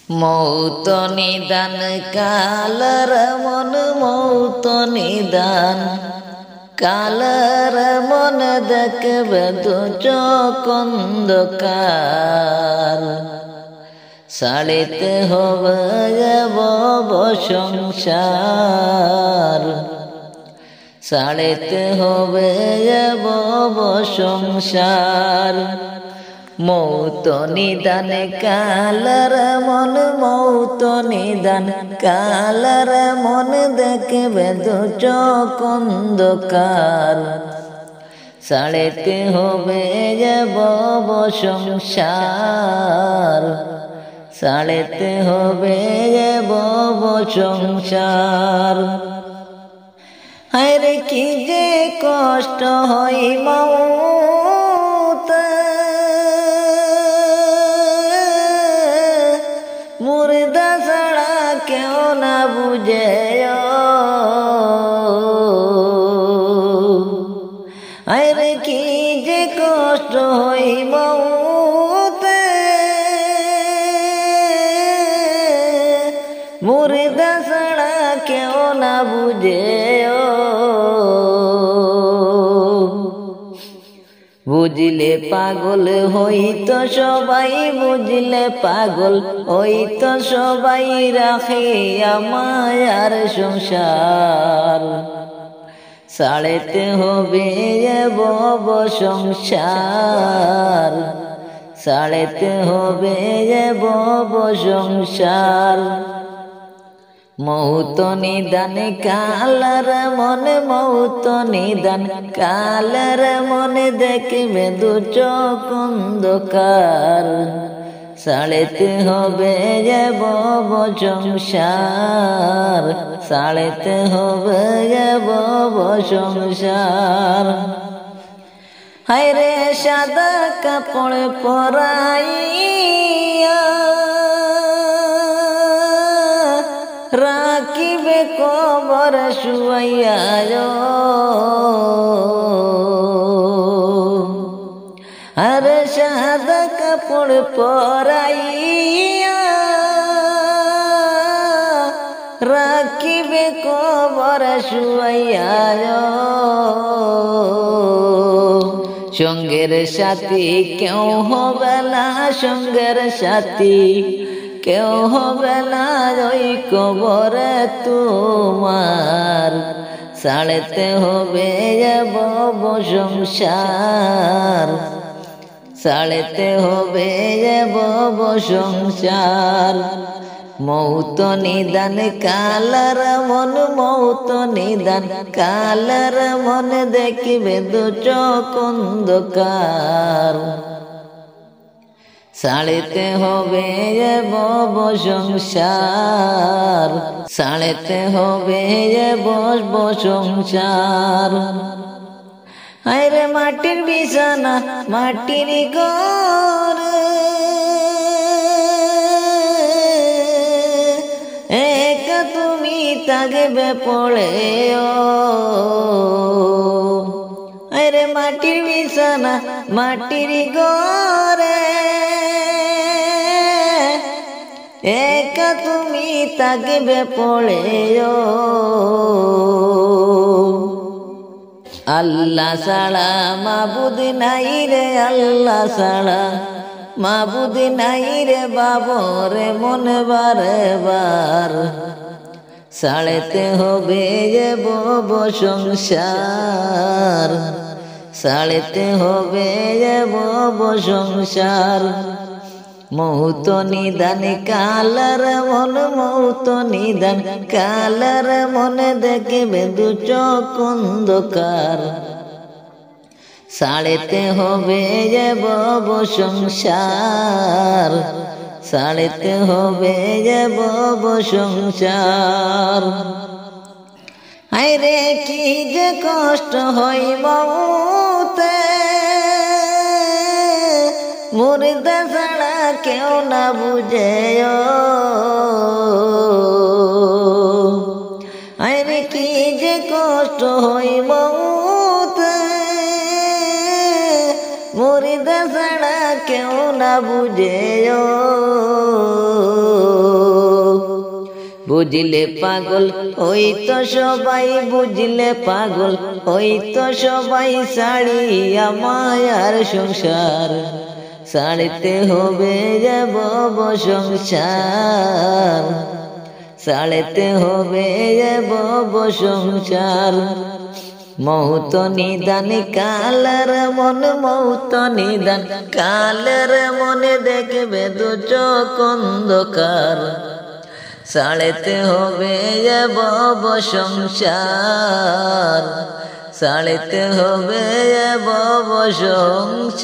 মৌত নিদান কালর মন মৌত নিদান কালর মন দেখবে দু চোখ অন্ধকার সাড়িতে হবে বব সংসার সাড়িতে হবে বব সংসার মৌত নিদান কালর মন মৌত নিদান কালর মন দেখবে দু চোখ অন্ধকার সাড়িতে হবে বব সংসার সাড়িতে হবে বব সংসার হায়রে কি যে কষ্ট হয় মৌত মুর্দা ছাড়া কেউ না বুঝে আরে কি যে কষ্ট হয় মৌত মুর্দা ছাড়া কেউ না বুঝে বুঝলে পাগল হইতো সবাই বুঝলে পাগল হইতো সবাই রাখে মায়ার সংসার সাড়িতে হবে বব সংসার সাড়িতে হবে বব সংসার মৌত নিদান কালর মন মৌত নিদান কালর মন দেখবে দু চোখ অন্ধকার সাড়িতে হবে বব সংসার সাড়িতে হবে বব সংসার হায়রে সাদা কাপড় পরাইয়া রাখিবে কবর শুয়াইয়া আরে সাদা কাপড় পরাইয়া রাখিবে কবর শুয়াইয়া সঙ্গের সাথী কেউ হবে না সঙ্গের সাথী কেউ হবে না ওই কবরে তোমার সাড়িতে হবে বব সংসার সাড়িতে হবে বব সংসার মৌত নিদান কালর মন মৌত নিদান কালর মন দেখবে দু চোখ অন্ধকার সাড়িতে হবে বব সংসার সাড়িতে হবে বব সংসার আরে মাটির বিছানা মাটির ঘর একা তুমি থাকবে পড়ে আরে মাটির বিছানা মাটির ঘরে একা তুমি থাকবে পড়ে আল্লাহ ছাড়া মাবুদ নাই রে আল্লাহ ছাড়া মাবুদ নাই রে বাবরে মন বারে বার সাড়িতে হবে বব সংসার সাড়িতে হবে বব সংসার মৌত নিদান কালর মন মৌত নিদান কালর মন দেখবে দু চোখ অন্ধকার সাড়িতে হবে বব সংসার সাড়িতে হবে বব সংসার হায়রে কি যে কষ্ট হয় মৌতে মুর্দা ছাড়া কেউ না বুঝে আরে কি যে কষ্ট হয় মৌতে মুর্দা ছাড়া কেউ না বুঝে বুঝলে পাগল হইতো সবাই, বুঝলে পাগল হইতো সবাই, ছাড়িয়া মায়ার সংসার ছাড়তে হবে যে ভব সংসার, ছাড়তে হবে যে ভব সংসার। মৌত নিদান কালের মন, মৌত নিদান কালের মনে দেখবে দু চোখ অন্ধকার, ছাড়তে হবে যে ভব সংসার, ছাড়তে হবে যে ভব সংসার।